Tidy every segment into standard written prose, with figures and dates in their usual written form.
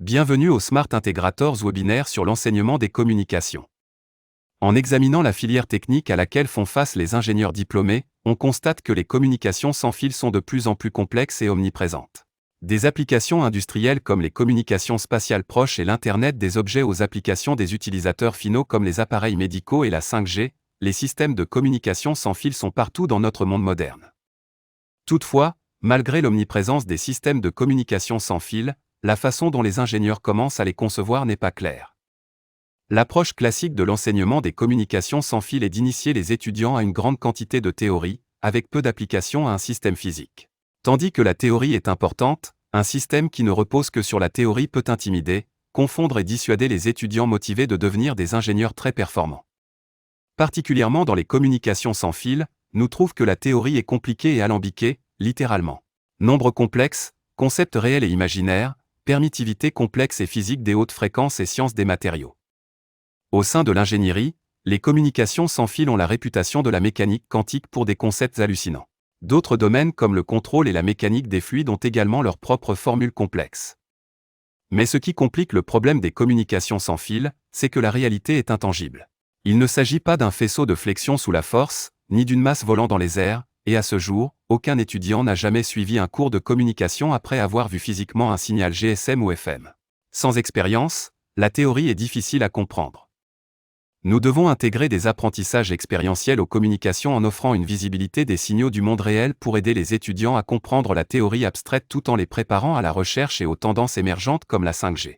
Bienvenue au Smart Integrators webinaire sur l'enseignement des communications. En examinant la filière technique à laquelle font face les ingénieurs diplômés, on constate que les communications sans fil sont de plus en plus complexes et omniprésentes. Des applications industrielles comme les communications spatiales proches et l'Internet des objets aux applications des utilisateurs finaux comme les appareils médicaux et la 5G, les systèmes de communication sans fil sont partout dans notre monde moderne. Toutefois, malgré l'omniprésence des systèmes de communication sans fil, la façon dont les ingénieurs commencent à les concevoir n'est pas claire. L'approche classique de l'enseignement des communications sans fil est d'initier les étudiants à une grande quantité de théorie, avec peu d'application à un système physique. Tandis que la théorie est importante, un système qui ne repose que sur la théorie peut intimider, confondre et dissuader les étudiants motivés de devenir des ingénieurs très performants. Particulièrement dans les communications sans fil, nous trouvons que la théorie est compliquée et alambiquée, littéralement. Nombres complexes, concepts réels et imaginaires, permittivité complexe et physique des hautes fréquences et sciences des matériaux. Au sein de l'ingénierie, les communications sans fil ont la réputation de la mécanique quantique pour des concepts hallucinants. D'autres domaines comme le contrôle et la mécanique des fluides ont également leurs propres formules complexes. Mais ce qui complique le problème des communications sans fil, c'est que la réalité est intangible. Il ne s'agit pas d'un faisceau de flexion sous la force, ni d'une masse volant dans les airs, et à ce jour, aucun étudiant n'a jamais suivi un cours de communication après avoir vu physiquement un signal GSM ou FM. Sans expérience, la théorie est difficile à comprendre. Nous devons intégrer des apprentissages expérientiels aux communications en offrant une visibilité des signaux du monde réel pour aider les étudiants à comprendre la théorie abstraite tout en les préparant à la recherche et aux tendances émergentes comme la 5G.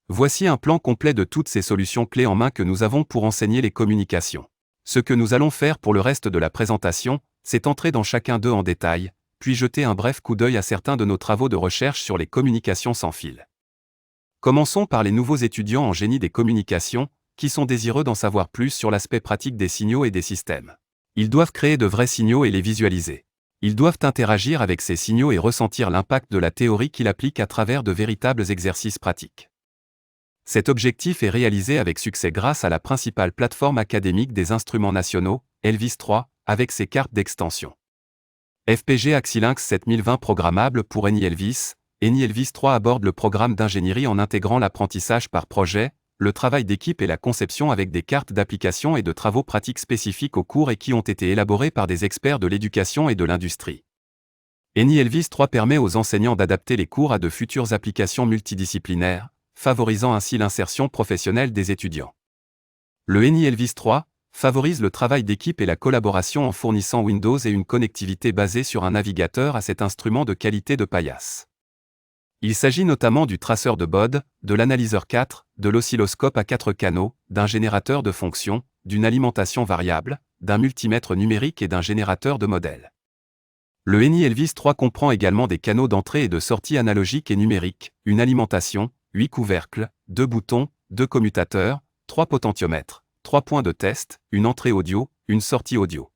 Voici un plan complet de toutes ces solutions clés en main que nous avons pour enseigner les communications. Ce que nous allons faire pour le reste de la présentation, c'est entrer dans chacun d'eux en détail, puis jeter un bref coup d'œil à certains de nos travaux de recherche sur les communications sans fil. Commençons par les nouveaux étudiants en génie des communications, qui sont désireux d'en savoir plus sur l'aspect pratique des signaux et des systèmes. Ils doivent créer de vrais signaux et les visualiser. Ils doivent interagir avec ces signaux et ressentir l'impact de la théorie qu'ils appliquent à travers de véritables exercices pratiques. Cet objectif est réalisé avec succès grâce à la principale plateforme académique des instruments nationaux, Elvis 3, avec ses cartes d'extension. FPG Axilinx 7020 programmable pour ENI Elvis. ENI Elvis 3 aborde le programme d'ingénierie en intégrant l'apprentissage par projet, le travail d'équipe et la conception avec des cartes d'application et de travaux pratiques spécifiques au cours et qui ont été élaborés par des experts de l'éducation et de l'industrie. ENI Elvis 3 permet aux enseignants d'adapter les cours à de futures applications multidisciplinaires, favorisant ainsi l'insertion professionnelle des étudiants. Le ENI Elvis 3 favorise le travail d'équipe et la collaboration en fournissant Windows et une connectivité basée sur un navigateur à cet instrument de qualité de paillasse. Il s'agit notamment du traceur de Bode, de l'analyseur 4, de l'oscilloscope à 4 canaux, d'un générateur de fonctions, d'une alimentation variable, d'un multimètre numérique et d'un générateur de modèles. Le ENI Elvis 3 comprend également des canaux d'entrée et de sortie analogiques et numériques, une alimentation, 8 couvercles, 2 boutons, 2 commutateurs, 3 potentiomètres, 3 points de test, une entrée audio, une sortie audio.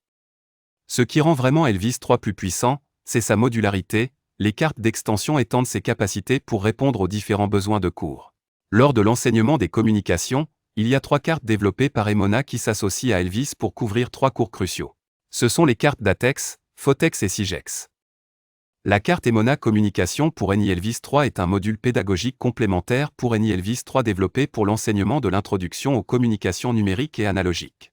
Ce qui rend vraiment Elvis 3 plus puissant, c'est sa modularité, les cartes d'extension étendent ses capacités pour répondre aux différents besoins de cours. Lors de l'enseignement des communications, il y a 3 cartes développées par Emona qui s'associent à Elvis pour couvrir 3 cours cruciaux. Ce sont les cartes d'Atex, Fotex et Sigex. La carte Emona Communication pour ENI Elvis 3 est un module pédagogique complémentaire pour ENI Elvis 3 développé pour l'enseignement de l'introduction aux communications numériques et analogiques.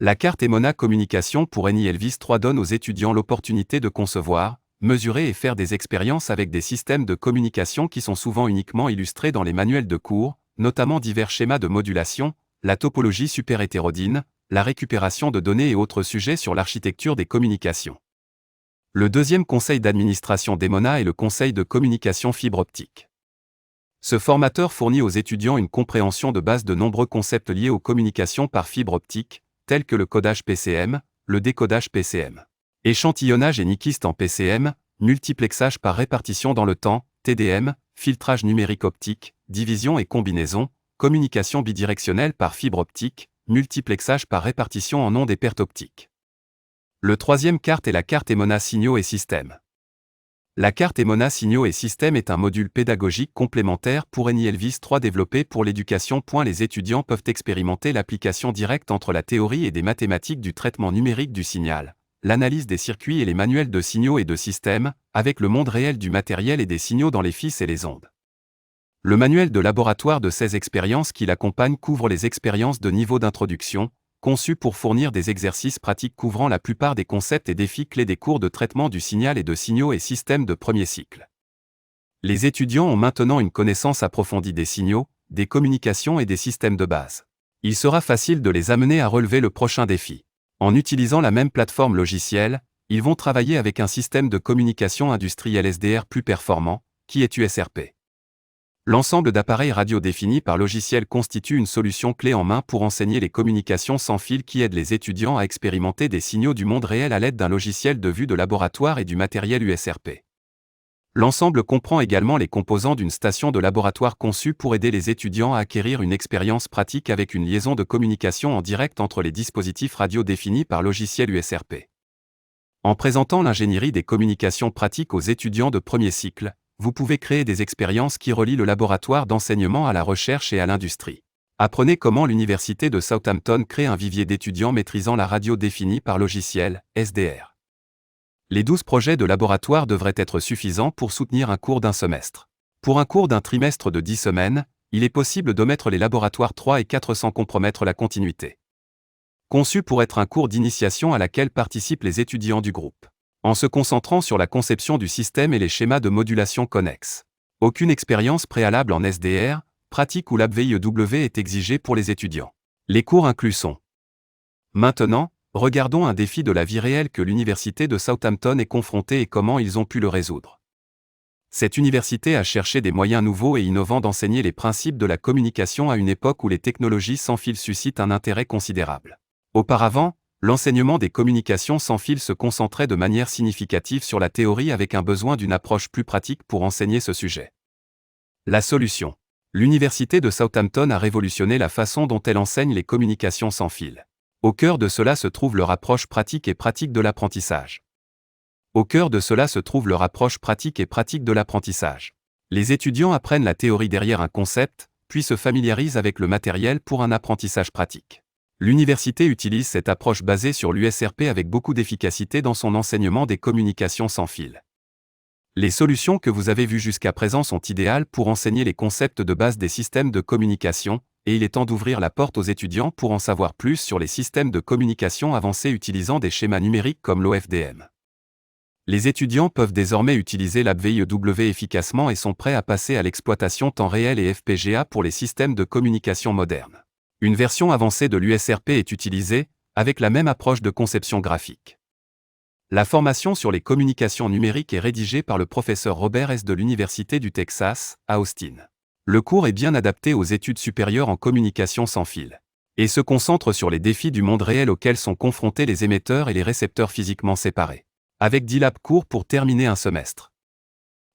La carte Emona Communication pour ENI Elvis 3 donne aux étudiants l'opportunité de concevoir, mesurer et faire des expériences avec des systèmes de communication qui sont souvent uniquement illustrés dans les manuels de cours, notamment divers schémas de modulation, la topologie superhétérodyne, la récupération de données et autres sujets sur l'architecture des communications. Le deuxième conseil d'administration d'Emona est le conseil de communication fibre optique. Ce formateur fournit aux étudiants une compréhension de base de nombreux concepts liés aux communications par fibre optique, tels que le codage PCM, le décodage PCM, échantillonnage et nyquiste en PCM, multiplexage par répartition dans le temps, TDM, filtrage numérique optique, division et combinaison, communication bidirectionnelle par fibre optique, multiplexage par répartition en ondes et pertes optiques. Le troisième carte est la carte Emona Signaux et Systèmes. La carte Emona Signaux et Systèmes est un module pédagogique complémentaire pour ENI Elvis 3 développé pour l'éducation. Les étudiants peuvent expérimenter l'application directe entre la théorie et des mathématiques du traitement numérique du signal, l'analyse des circuits et les manuels de signaux et de systèmes, avec le monde réel du matériel et des signaux dans les fils et les ondes. Le manuel de laboratoire de 16 expériences qui l'accompagnent couvre les expériences de niveau d'introduction, conçues pour fournir des exercices pratiques couvrant la plupart des concepts et défis clés des cours de traitement du signal et de signaux et systèmes de premier cycle. Les étudiants ont maintenant une connaissance approfondie des signaux, des communications et des systèmes de base. Il sera facile de les amener à relever le prochain défi. En utilisant la même plateforme logicielle, ils vont travailler avec un système de communication industrielle SDR plus performant, qui est USRP. L'ensemble d'appareils radio définis par logiciel constitue une solution clé en main pour enseigner les communications sans fil qui aident les étudiants à expérimenter des signaux du monde réel à l'aide d'un logiciel de vue de laboratoire et du matériel USRP. L'ensemble comprend également les composants d'une station de laboratoire conçue pour aider les étudiants à acquérir une expérience pratique avec une liaison de communication en direct entre les dispositifs radio définis par logiciel USRP. En présentant l'ingénierie des communications pratiques aux étudiants de premier cycle, vous pouvez créer des expériences qui relient le laboratoire d'enseignement à la recherche et à l'industrie. Apprenez comment l'Université de Southampton crée un vivier d'étudiants maîtrisant la radio définie par logiciel, SDR. Les 12 projets de laboratoire devraient être suffisants pour soutenir un cours d'un semestre. Pour un cours d'un trimestre de 10 semaines, il est possible d'omettre les laboratoires 3 et 4 sans compromettre la continuité. Conçu pour être un cours d'initiation à laquelle participent les étudiants du groupe, en se concentrant sur la conception du système et les schémas de modulation connexes. Aucune expérience préalable en SDR, pratique ou LabVIEW est exigée pour les étudiants. Les cours inclus sont. Maintenant, regardons un défi de la vie réelle que l'Université de Southampton est confrontée et comment ils ont pu le résoudre. Cette université a cherché des moyens nouveaux et innovants d'enseigner les principes de la communication à une époque où les technologies sans fil suscitent un intérêt considérable. Auparavant, l'enseignement des communications sans fil se concentrait de manière significative sur la théorie avec un besoin d'une approche plus pratique pour enseigner ce sujet. La solution. L'Université de Southampton a révolutionné la façon dont elle enseigne les communications sans fil. Au cœur de cela se trouve leur approche pratique et pratique de l'apprentissage. Les étudiants apprennent la théorie derrière un concept, puis se familiarisent avec le matériel pour un apprentissage pratique. L'université utilise cette approche basée sur l'USRP avec beaucoup d'efficacité dans son enseignement des communications sans fil. Les solutions que vous avez vues jusqu'à présent sont idéales pour enseigner les concepts de base des systèmes de communication, et il est temps d'ouvrir la porte aux étudiants pour en savoir plus sur les systèmes de communication avancés utilisant des schémas numériques comme l'OFDM. Les étudiants peuvent désormais utiliser LabVIEW efficacement et sont prêts à passer à l'exploitation temps réel et FPGA pour les systèmes de communication modernes. Une version avancée de l'USRP est utilisée, avec la même approche de conception graphique. La formation sur les communications numériques est rédigée par le professeur Robert S. de l'Université du Texas, à Austin. Le cours est bien adapté aux études supérieures en communication sans fil, et se concentre sur les défis du monde réel auxquels sont confrontés les émetteurs et les récepteurs physiquement séparés, avec 10 labs courts pour terminer un semestre.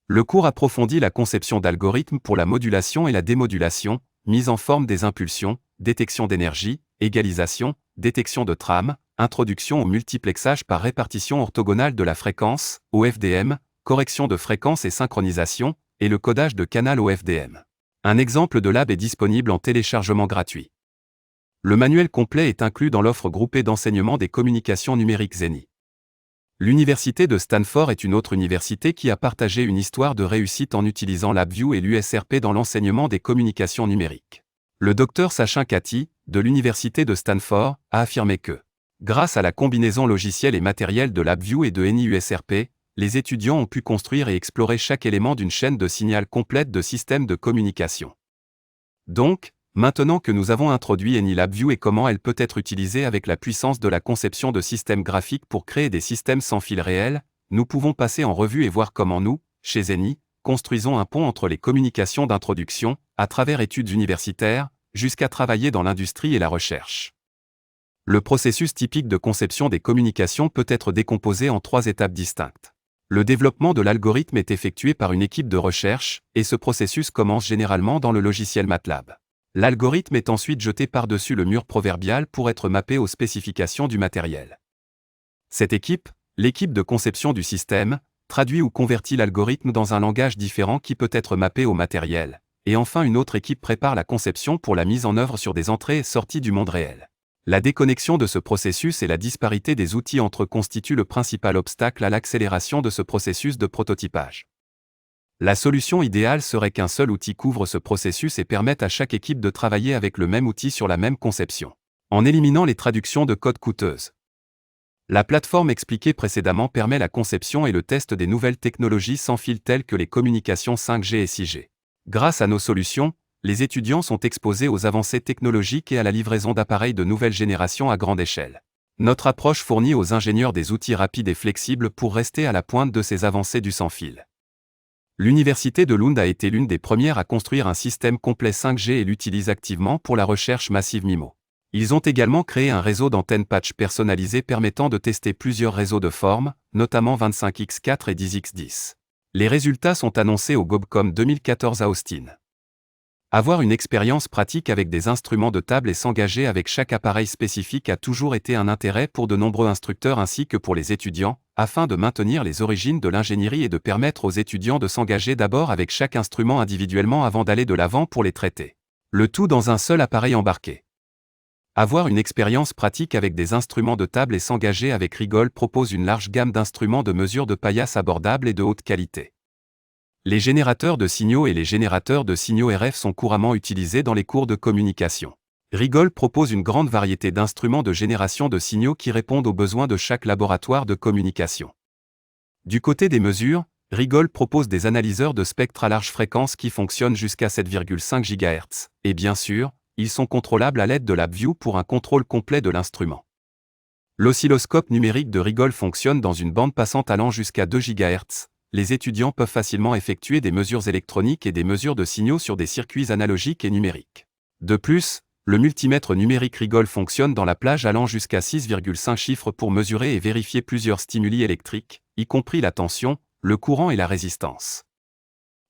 Le cours approfondit la conception d'algorithmes pour la modulation et la démodulation, mise en forme des impulsions, détection d'énergie, égalisation, détection de trame, introduction au multiplexage par répartition orthogonale de la fréquence, OFDM, correction de fréquence et synchronisation, et le codage de canal OFDM. Un exemple de lab est disponible en téléchargement gratuit. Le manuel complet est inclus dans l'offre groupée d'enseignement des communications numériques Zeni. L'Université de Stanford est une autre université qui a partagé une histoire de réussite en utilisant LabVIEW et l'USRP dans l'enseignement des communications numériques. Le Dr Sachin Katti, de l'Université de Stanford, a affirmé que, grâce à la combinaison logicielle et matérielle de LabVIEW et de NI-USRP, les étudiants ont pu construire et explorer chaque élément d'une chaîne de signal complète de systèmes de communication. Donc, maintenant que nous avons introduit NI-LabVIEW et comment elle peut être utilisée avec la puissance de la conception de systèmes graphiques pour créer des systèmes sans fil réel, nous pouvons passer en revue et voir comment nous, chez Zeni, construisons un pont entre les communications d'introduction, à travers études universitaires, jusqu'à travailler dans l'industrie et la recherche. Le processus typique de conception des communications peut être décomposé en 3 étapes distinctes. Le développement de l'algorithme est effectué par une équipe de recherche, et ce processus commence généralement dans le logiciel MATLAB. L'algorithme est ensuite jeté par-dessus le mur proverbial pour être mappé aux spécifications du matériel. Cette équipe, l'équipe de conception du système, traduit ou convertit l'algorithme dans un langage différent qui peut être mappé au matériel, et enfin une autre équipe prépare la conception pour la mise en œuvre sur des entrées et sorties du monde réel. La déconnexion de ce processus et la disparité des outils entre eux constituent le principal obstacle à l'accélération de ce processus de prototypage. La solution idéale serait qu'un seul outil couvre ce processus et permette à chaque équipe de travailler avec le même outil sur la même conception, en éliminant les traductions de code coûteuses. La plateforme expliquée précédemment permet la conception et le test des nouvelles technologies sans fil telles que les communications 5G et 6G. Grâce à nos solutions, les étudiants sont exposés aux avancées technologiques et à la livraison d'appareils de nouvelle génération à grande échelle. Notre approche fournit aux ingénieurs des outils rapides et flexibles pour rester à la pointe de ces avancées du sans-fil. L'Université de Lund a été l'une des premières à construire un système complet 5G et l'utilise activement pour la recherche massive MIMO. Ils ont également créé un réseau d'antennes patch personnalisées permettant de tester plusieurs réseaux de formes, notamment 25X4 et 10X10. Les résultats sont annoncés au GOBCOM 2014 à Austin. Avoir une expérience pratique avec des instruments de table et s'engager avec chaque appareil spécifique a toujours été un intérêt pour de nombreux instructeurs ainsi que pour les étudiants, afin de maintenir les origines de l'ingénierie et de permettre aux étudiants de s'engager d'abord avec chaque instrument individuellement avant d'aller de l'avant pour les traiter. Le tout dans un seul appareil embarqué. Avoir une expérience pratique avec des instruments de table et s'engager avec Rigol propose une large gamme d'instruments de mesure de paillasse abordables et de haute qualité. Les générateurs de signaux et les générateurs de signaux RF sont couramment utilisés dans les cours de communication. Rigol propose une grande variété d'instruments de génération de signaux qui répondent aux besoins de chaque laboratoire de communication. Du côté des mesures, Rigol propose des analyseurs de spectre à large fréquence qui fonctionnent jusqu'à 7,5 GHz, et bien sûr, ils sont contrôlables à l'aide de LabVIEW pour un contrôle complet de l'instrument. L'oscilloscope numérique de Rigol fonctionne dans une bande passante allant jusqu'à 2 GHz. Les étudiants peuvent facilement effectuer des mesures électroniques et des mesures de signaux sur des circuits analogiques et numériques. De plus, le multimètre numérique Rigol fonctionne dans la plage allant jusqu'à 6,5 chiffres pour mesurer et vérifier plusieurs stimuli électriques, y compris la tension, le courant et la résistance.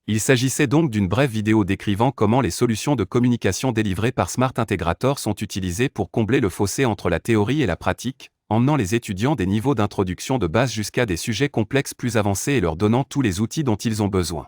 Il s'agissait donc d'une brève vidéo décrivant comment les solutions de communication délivrées par Smart Integrator sont utilisées pour combler le fossé entre la théorie et la pratique, emmenant les étudiants des niveaux d'introduction de base jusqu'à des sujets complexes plus avancés et leur donnant tous les outils dont ils ont besoin.